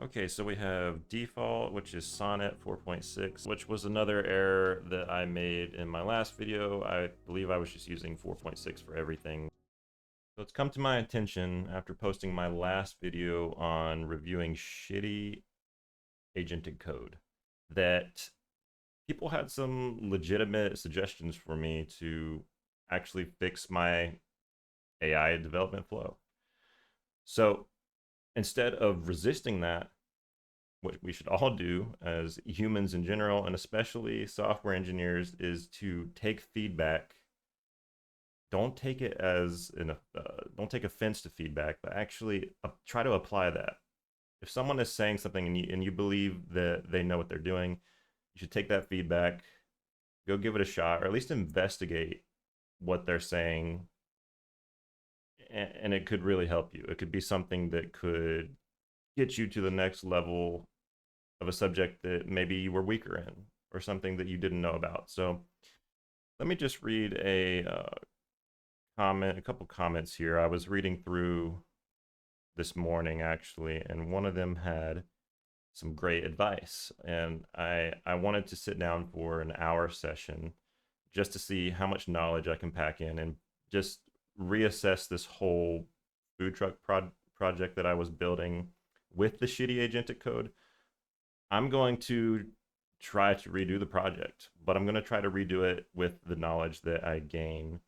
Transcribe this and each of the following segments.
Okay, so we have default, which is Sonnet 4.6, which was another error that I made in my last video. I believe I was just using 4.6 for everything. So it's come to my attention after posting my last video on reviewing shitty agentic code that people had some legitimate suggestions for me to actually fix my AI development flow. So instead of resisting that, what we should all do as humans in general, and especially software engineers, is to take feedback. Don't take it as don't take offense to feedback, but actually try to apply that. If someone is saying something and you believe that they know what they're doing, you should take that feedback, go give it a shot, or at least investigate what they're saying, and it could really help you. It could be something that could get you to the next level of a subject that maybe you were weaker in, or something that you didn't know about. So let me just read a couple comments here. I was reading through this morning actually, and one of them had some great advice, and I wanted to sit down for an hour session just to see how much knowledge I can pack in and just reassess this whole food truck project that I was building with the shitty agentic code. I'm going to try to redo the project, but I'm going to try to redo it with the knowledge that I gain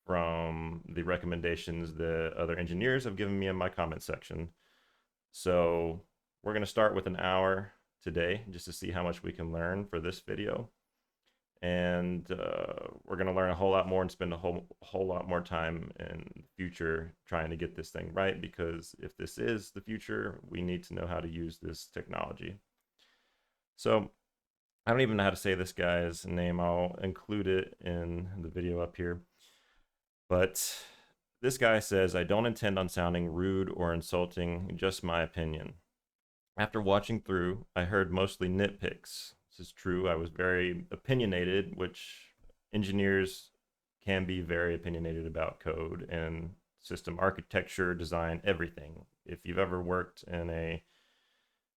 from the recommendations that other engineers have given me in my comment section. So we're going to start with an hour today just to see how much we can learn for this video. And we're going to learn a whole lot more and spend a whole lot more time in the future trying to get this thing right, because if this is the future, we need to know how to use this technology. So I don't even know how to say this guy's name. I'll include it in the video up here. But this guy says, I don't intend on sounding rude or insulting, just my opinion. After watching through, I heard mostly nitpicks. This is true. I was very opinionated, which engineers can be very opinionated about code and system architecture, design, everything. If you've ever worked in a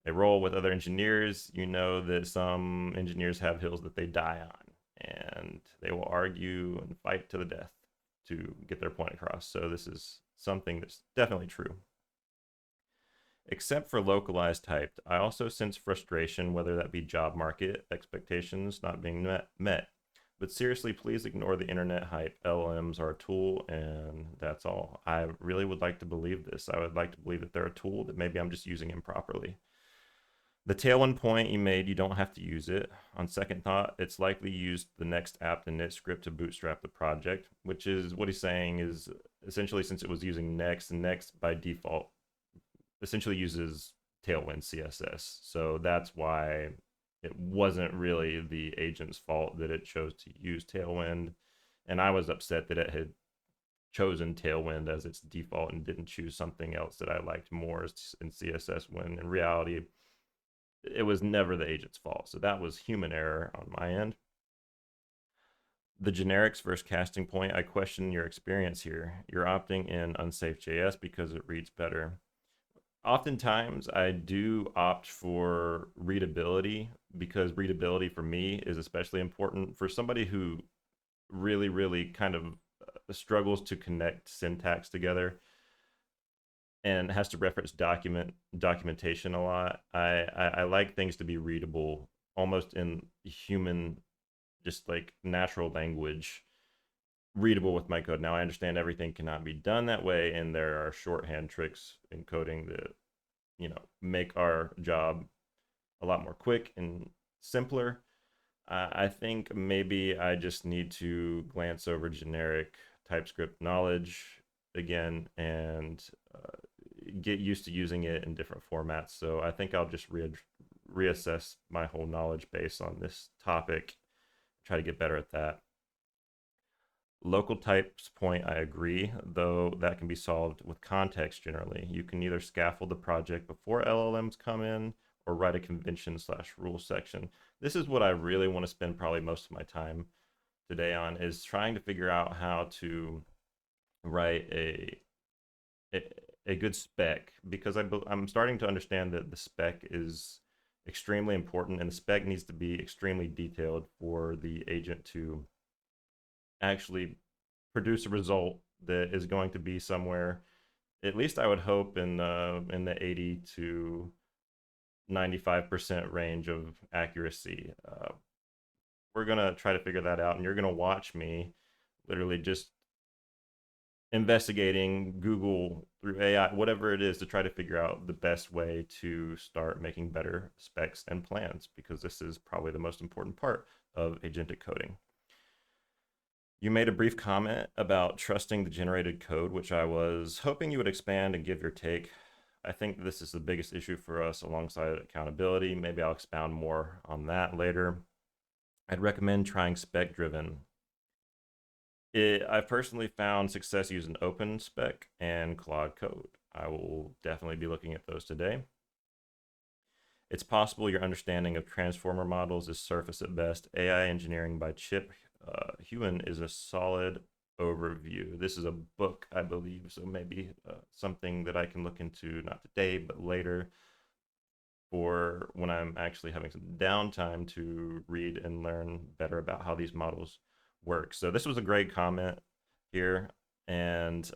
role with other engineers, you know that some engineers have hills that they die on, and they will argue and fight to the death to get their point across. So this is something that's definitely true. Except for localized typed, I also sense frustration, whether that be job market expectations not being met. But seriously, please ignore the internet hype. LLMs are a tool, and that's all. I really would like to believe this. I would like to believe that they're a tool, that maybe I'm just using improperly. The tailwind point you made, you don't have to use it. On second thought, it's likely used the next apt init script to bootstrap the project, which is what he's saying is essentially, since it was using Next, and Next by default essentially uses Tailwind CSS. So that's why it wasn't really the agent's fault that it chose to use Tailwind. And I was upset that it had chosen Tailwind as its default and didn't choose something else that I liked more in CSS, when in reality, it was never the agent's fault. So that was human error on my end. The generics versus casting point, I question your experience here. You're opting in unsafe JS because it reads better. Oftentimes, I do opt for readability, because readability for me is especially important for somebody who really, really kind of struggles to connect syntax together and has to reference documentation a lot. I like things to be readable, almost in human, just like natural language, readable with my code. Now I understand everything cannot be done that way, and there are shorthand tricks in coding that make our job a lot more quick and simpler. I think maybe I just need to glance over generic TypeScript knowledge again and get used to using it in different formats. So I think I'll just reassess my whole knowledge base on this topic, try to get better at that. Local types point, I agree, though that can be solved with context generally. You can either scaffold the project before LLMs come in, or write a convention/rule section. This is what I really want to spend probably most of my time today on, is trying to figure out how to write a good spec, because I'm starting to understand that the spec is extremely important, and the spec needs to be extremely detailed for the agent to actually produce a result that is going to be somewhere, at least I would hope, in the 80 to 95% range of accuracy. We're gonna try to figure that out, and you're gonna watch me literally just investigating Google through AI, whatever it is, to try to figure out the best way to start making better specs and plans, because this is probably the most important part of agentic coding. You made a brief comment about trusting the generated code, which I was hoping you would expand and give your take. I think this is the biggest issue for us alongside accountability. Maybe I'll expound more on that later. I'd recommend trying spec driven. I've personally found success using OpenSpec and Claude Code. I will definitely be looking at those today. It's possible your understanding of transformer models is surface at best. AI engineering by Chip Hewen is a solid overview. This is a book, I believe, so maybe something that I can look into, not today, but later, for when I'm actually having some downtime to read and learn better about how these models work. So this was a great comment here, and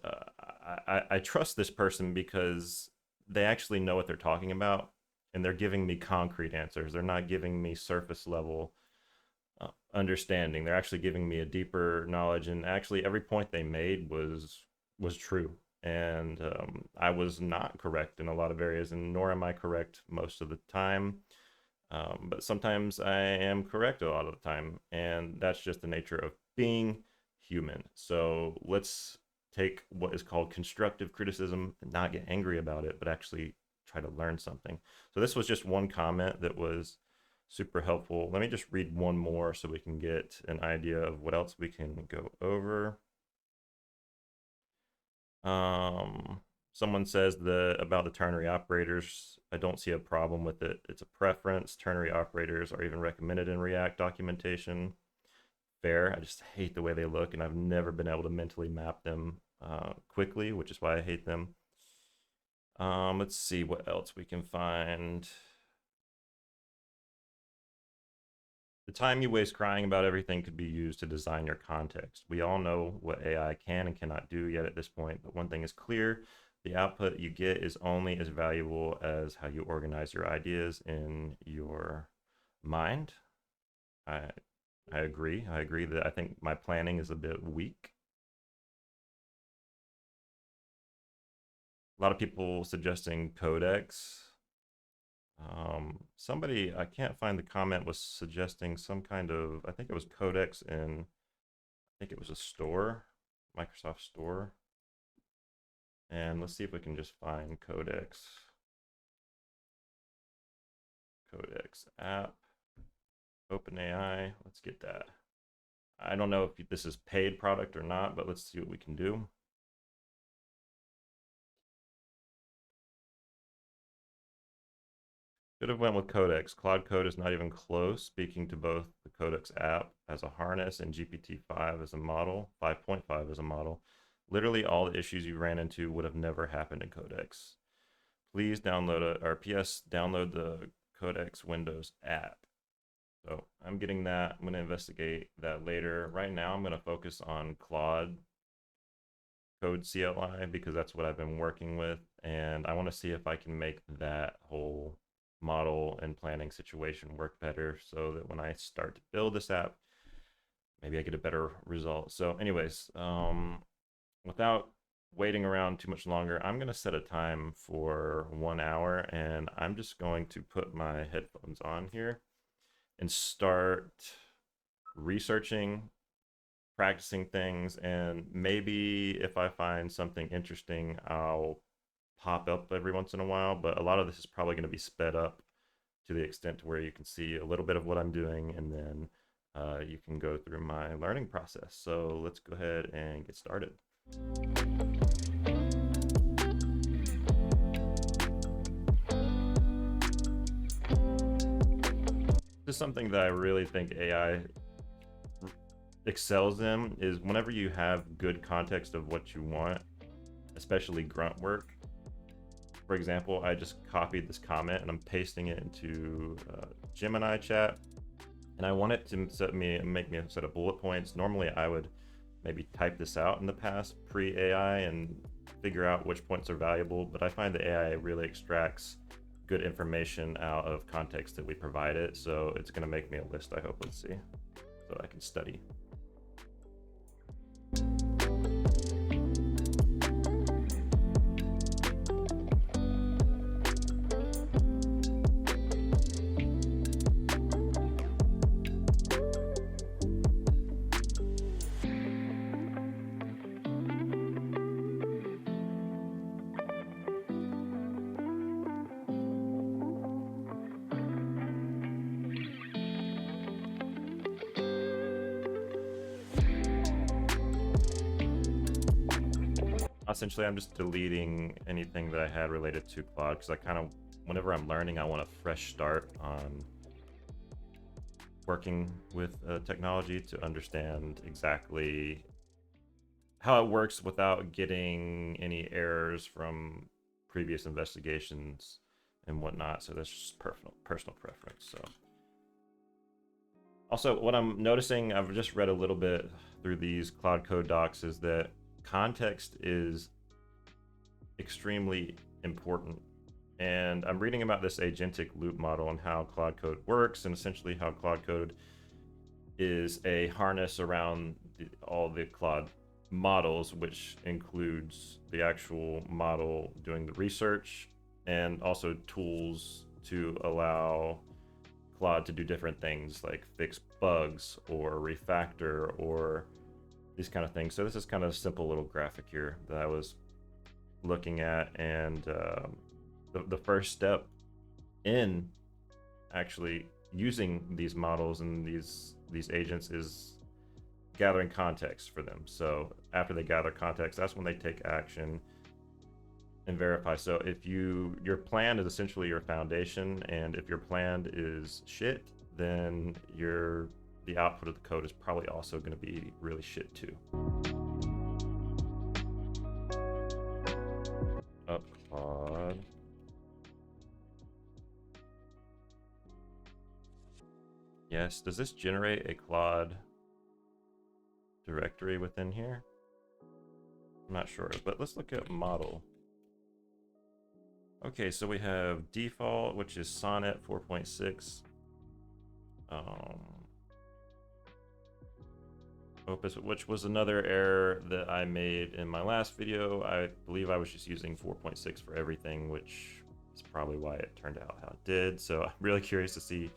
I trust this person because they actually know what they're talking about, and they're giving me concrete answers. They're not giving me surface level understanding. They're actually giving me a deeper knowledge, and actually every point they made was true. And I was not correct in a lot of areas, and nor am I correct most of the time. But sometimes I am correct a lot of the time, and that's just the nature of being human. So let's take what is called constructive criticism and not get angry about it, but actually try to learn something. So this was just one comment that was super helpful. Let me just read one more so we can get an idea of what else we can go over. Someone says about the ternary operators, I don't see a problem with it. It's a preference. Ternary operators are even recommended in React documentation. Fair. I just hate the way they look, and I've never been able to mentally map them quickly, which is why I hate them. Let's see what else we can find. The time you waste crying about everything could be used to design your context. We all know what AI can and cannot do yet at this point, but one thing is clear: the output you get is only as valuable as how you organize your ideas in your mind. I agree. I agree that I think my planning is a bit weak. A lot of people suggesting codex. Somebody, I can't find the comment, was suggesting some kind of, I think it was codex in, I think it was a store, Microsoft Store. And let's see if we can just find codex. Codex app, OpenAI. Let's get that. I don't know if this is paid product or not, but let's see what we can do. Should have went with Codex. Cloud Code is not even close, speaking to both the Codex app as a harness and GPT-5 as a model, 5.5 as a model. Literally all the issues you ran into would have never happened in Codex. Please download download the Codex Windows app. So I'm getting that. I'm going to investigate that later. Right now, I'm going to focus on Claude Code CLI because that's what I've been working with, and I want to see if I can make that whole model and planning situation work better, so that when I start to build this app, maybe I get a better result. So anyways, without waiting around too much longer, I'm going to set a time for 1 hour, and I'm just going to put my headphones on here and start researching, practicing things, and maybe if I find something interesting, I'll pop up every once in a while, but a lot of this is probably going to be sped up to the extent to where you can see a little bit of what I'm doing, and then you can go through my learning process. So let's go ahead and get started. This is something that I really think AI excels in, is whenever you have good context of what you want, especially grunt work, for example, I just copied this comment and I'm pasting it into Gemini chat, and I want it to make me a set of bullet points. Normally I would maybe type this out in the past pre-AI and figure out which points are valuable, but I find the AI really extracts good information out of context that we provide it, so it's going to make me a list, I hope. Let's see, so I can study. Essentially, I'm just deleting anything that I had related to Claude, because I kind of, whenever I'm learning, I want a fresh start on working with technology to understand exactly how it works without getting any errors from previous investigations and whatnot. So that's just personal preference. So also, what I'm noticing, I've just read a little bit through these Claude Code docs, is that context is extremely important. And I'm reading about this agentic loop model and how Claude Code works, and essentially how Claude Code is a harness around all the Claude models, which includes the actual model doing the research and also tools to allow Claude to do different things like fix bugs or refactor or these kind of things. So this is kind of a simple little graphic here that I was looking at, and the first step in actually using these models and these agents is gathering context for them. So after they gather context, that's when they take action and verify. So if your plan is essentially your foundation, and if your plan is shit, then the output of the code is probably also going to be really shit too. Up Claude. Yes, does this generate a Claude directory within here? I'm not sure, but let's look at model. Okay, so we have default, which is Sonnet 4.6. Opus, which was another error that I made in my last video. I believe I was just using 4.6 for everything, which is probably why it turned out how it did. So I'm really curious to see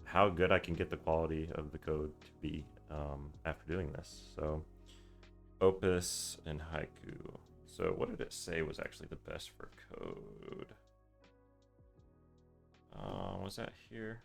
how good I can get the quality of the code to be after doing this. So Opus and Haiku. So what did it say was actually the best for code? Was that here?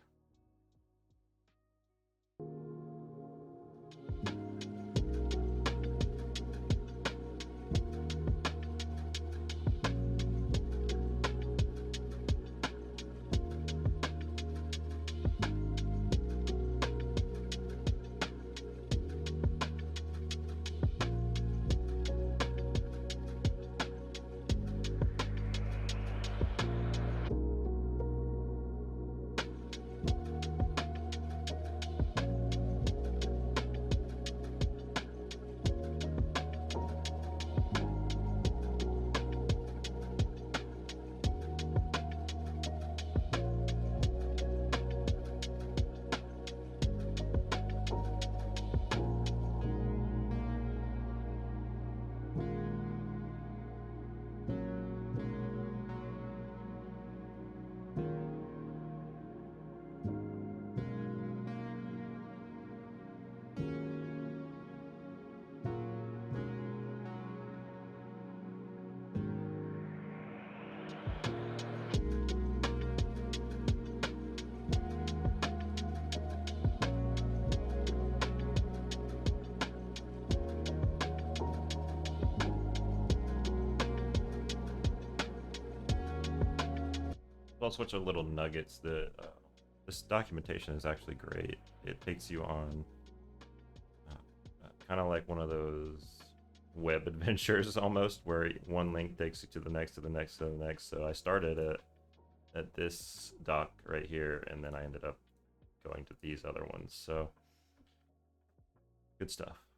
Well, switch of little nuggets that this documentation is actually great. It takes you on kind of like one of those web adventures almost, where one link takes you to the next, to the next, to the next. So I started at this doc right here, and then I ended up going to these other ones. So good stuff.